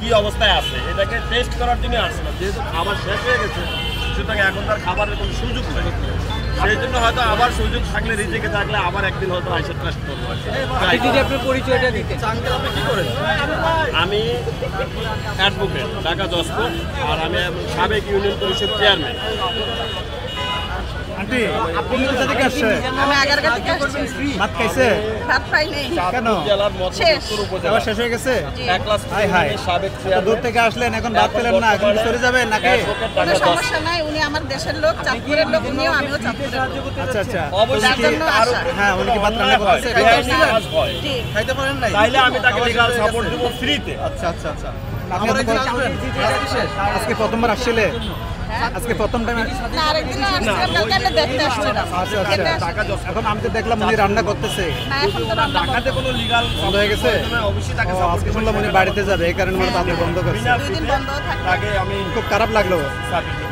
কি অবস্থায় আছে এটাকে টেস্ট করার জন্য আসছিলাম। যেহেতু খাবার শেষ হয়ে গেছে, সুতরাং এখন তার খাবারের কোনো সুযোগ নেই। সেই জন্য হয়তো আবার সুযোগ থাকলে, রিজিকে থাকলে আবার একদিন হয়তো আইসা টেস্ট করবো। আপনার পরিচয়টা দিতে আপনি কি করেন? আমি অ্যাডভোকেট, ঢাকা জজকোর্ট, আর আমি সাবেক ইউনিয়ন পরিষদ চেয়ারম্যান। আন্টি আপনি কোথা থেকে আসছেন? আমি আগারগা থেকে আসছি। ভাত খাইছে? ভাত পাই নাই। কেন? জেলার মতলব উপজেলা খাবার শেষ হয়ে গেছে? এক ক্লাস হাই হাই, সাবেক তো দূর থেকে আসলেন, এখন ভাত পেলেন না, এখন কি চলে যাবেন নাকি? কোনো সমস্যা নাই, উনি আমার দেশের লোক, চাঁদপুরের লোক, উনিও আমিও চাঁদপুরের লোক। আচ্ছা আচ্ছা, অবশ্যই উনি কি- তার জন্য হ্যাঁ, উনি কি ভাত রান্না করতেছে? জি। খাইতে পারেন নাই? তাইলে আমি তাকে লিগ্যাল সাপোর্ট দেব ফ্রিতে। আচ্ছা আচ্ছা আচ্ছা, আপনি আজকে প্রথমবার আসছিলে? আজকে প্রথম টাইম? না, আরেকদিনও আসছিলাম, কালকে আমরা দেখতে আসছিলাম। আচ্ছা খেতে আচ্ছা, আসছিলাম। এখন আমি তো দেখলাম উনি রান্না করতেছে। না, এখন তো রান্না বন্ধ। ঢাকাতে কোনো লিগ্যাল বন্ধ হয়ে গেছে? অবশ্যই তাকে ও, সাপোর্ট আজকে শুনলাম উনি বাড়িতে যাবে, এই কারণে মানে তাদের বন্ধ করছে। বিনা 2 দিন ফ্রিতে বন্ধ থাকবে। তাকে আমি খুব খারাপ লাগলো। সাপোর্ট দেব।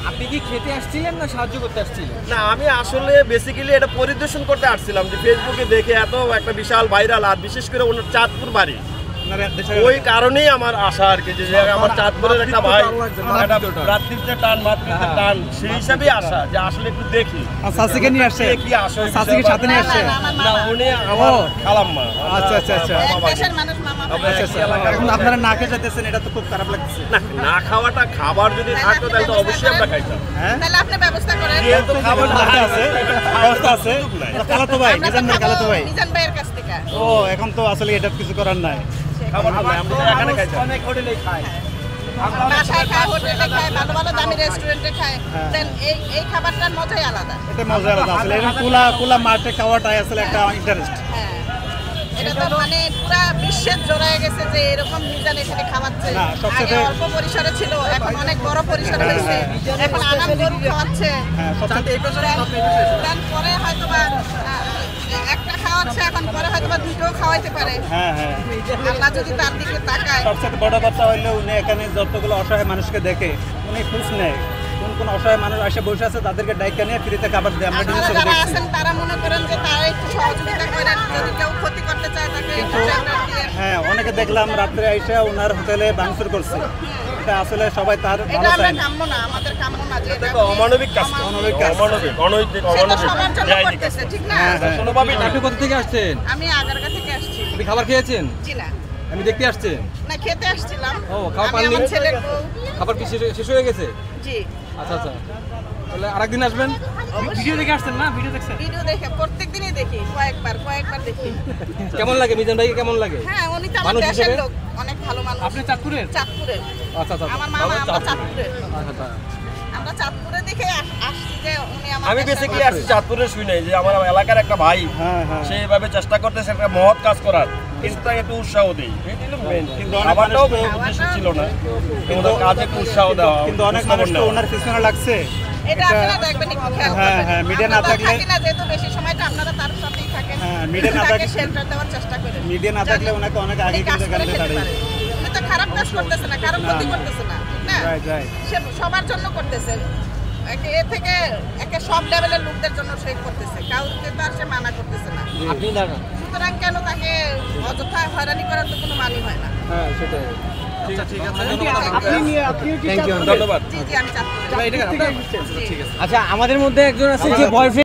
আপনি কি খেতে আসছিলেন না সাহায্য করতে আসছিলেন? না, আমি আসলে বেসিক্যালি এটা পরিদর্শন করতে আসছিলাম, যে ফেসবুকে দেখে এত একটা বিশাল ভাইরাল, আর বিশেষ করে ওনার চাঁদপুর বাড়ি, ওই কারণেই আমার আশা আর কি, যে আমার চাঁদপুরের একটা ভাই, একটা ভ্রাতৃত্বের টান, মাতৃত্বের টান, সেই হিসাবেই আশা যে আসলে একটু দেখি শাসিকে নিয়ে আসছে? কি আসে, শাসিকে সাথে নিয়ে আসছে? না, আমার না, মামা। উনি আমার খালাম্মা। আচ্ছা আচ্ছা আচ্ছা এক দেশের মানুষ মামা। আচ্ছা আচ্ছা, এখন আপনারা না খেয়ে যেতেছেন, এটা তো খুব খারাপ লাগছে। না, না খাওয়াটা, খাবার যদি থাকতো তাহলে তো অবশ্যই আমরা খাইতাম। হ্যাঁ, তাহলে আপনি ব্যবস্থা করেন। যেহেতু খাবার ব্যবস্থা আছে, ব্যবস্থা আছে। খালাতো ভাই, আমরা মিজান ভাই, খালাতো ভাই। মিজান ভাইয়ের কাছ থেকে। ও, এখন তো আসলে এটা কিছু করার নাই। খাবার তো নাই, আমরা তো এখানে খাইতাম। অনেক হোটেলেই খায়। বাসায় খায়, হোটেলে খায়, ভালো ভালো দামি রেস্টুরেন্টে খায়। হ্যাঁ। দেন এই খাবারটার মজাই আলাদা। এটা মজা আলাদা আসলে, এরকম খোলা মাঠে খাওয়াটাই আসলে একটা ইন্টারেস্ট। হ্যাঁ, এটা তো মানে পুরা বিশ্বের জড়ায় গেছে যে এরকম মিজান এখানে খাওয়াচ্ছে। না, সবচেয়ে- আগে অল্প পরিসরে ছিল, এখন অনেক বড় পরিসরে হয়েছে। এখন আনাম গরু খাওয়াচ্ছে। হ্যাঁ, সবচেয়ে দেন পরে হয়তোবা একটা খাওয়াচ্ছে, এখন পরে হয়তোবা দুটোও খাওয়াইতে পারে। হ্যাঁ হ্যাঁ, আল্লাহ যদি তার দিকে তাকায়। সবচেয়ে বড় কথা হইলো উনি এখানে যতগুলো অসহায় মানুষকে দেখে উনি খোঁজ নেয়, কোন অসহায় মানুষ এসে বসে আছে তাদেরকে ডাইকা নিয়ে ফ্রিতে খাবার দেয়। আমরা আপনারা নিজে যারা দেখছি। আছেন তারা মনে করেন যে তারা একটু সহযোগিতা করেন, যদি কেউ ক্ষতি করতে চায় তাকে একটু টেন্ডার দিয়ে। হ্যাঁ, অনেকে দেখলাম রাত্রে আইসা ওনার হোটেলে ভাঙচুর করছে। এটা আসলে সবাই তার এটা ভালো আমরা চায় না। কাম্য না, আমাদের কাম্য না যে এটা তো অমানবিক কাজ, অমানবিক কাজ। অনৈতিক, সেটা সবার জন্য করতেছে, ঠিক না? হ্যাঁ, হ্যাঁ। কোনোভাবেই না। আপনি কোথা থেকে আসছেন? আমি আগারগা থেকে আসছি। আপনি খাবার খেয়েছেন? জি না, আমি দেখতে আসছেন। না খেতে আসছিলাম। ও, খাওয়া আমি পাননি? আমার ছেলের বউ। খাবার কি শেষ হয়ে গেছে? জি, আচ্ছা আচ্ছা, তাহলে আরেকদিন আসবেন। ভিডিও দেখে আসছেন না? ভিডিও দেখছেন? ভিডিও দেখে প্রত্যেকদিনই দেখি, কয়েকবার দেখি। কেমন লাগে মিজান ভাইকে, কেমন লাগে? হ্যাঁ, উনি তো আমার মানুষ দেশের হিসেবে? লোক, অনেক ভালো মানুষ। আপনি চাঁদপুরের? চাঁদপুরের। আচ্ছা আচ্ছা আমার মামা, আমরা চাঁদপুরের। আচ্ছা। আমরা চাঁদপুরে দেখে আসছি যে উনি আমার আমি দেশের বেসিক্যালি লোক। আসছি চাঁদপুরে, শুই নাই যে আমার এলাকার একটা ভাই হ্যাঁ হ্যাঁ, সেইভাবে চেষ্টা করতেছে একটা মহৎ কাজ করার, কিন্তু তাকে একটু উৎসাহ দেই। কিন্তু অনেক খাবারটাও মানুষ উদ্দেশ্য ছিল না, কিন্তু কাজে একটু উৎসাহ দেওয়া, কিন্তু অনেক মানুষ তো ওনার পিছনে লাগছে। এটা আপনারা দেখবেন একটু খেয়াল হ্যাঁ, করবেন। হ্যাঁ, মিডিয়া আমরা না তো থাকলে- থাকি না, যেহেতু বেশি সময়টা আপনারা তার সাথেই থাকেন। হ্যাঁ, মিডিয়া না তাকে থাকলে- শেল্টার দেওয়ার চেষ্টা করেন। মিডিয়া না থাকলে ওনাকে অনেক আগে উনি কাজ কিন্তু করে গাড়িতে খেতে দাঁড়িয়ে। পারে। উনি তো খারাপ কাজ করতেছে না, কারণ ক্ষতি করতেছে না, ঠিক না? Right right. সে সবার জন্য করতেছে। এ থেকে একে সব লেভেলের লোকদের জন্য সে করতেছে, কাউকে তো আর সে মানা করতেছে না। আপনি দাঁড়ান। সুতরাং কেন তাকে অযথা হয়রানি করার তো কোনো মানি হয় না। হ্যাঁ সেটাই। ঠিক আছে, থ্যাংক ইউ। ধন্যবাদ। জি জি, আমি চাঁদপুরে। ঠিক আছে। জি। আচ্ছা, আমাদের মধ্যে একজন আছে যে বয়ফ্রেন্ড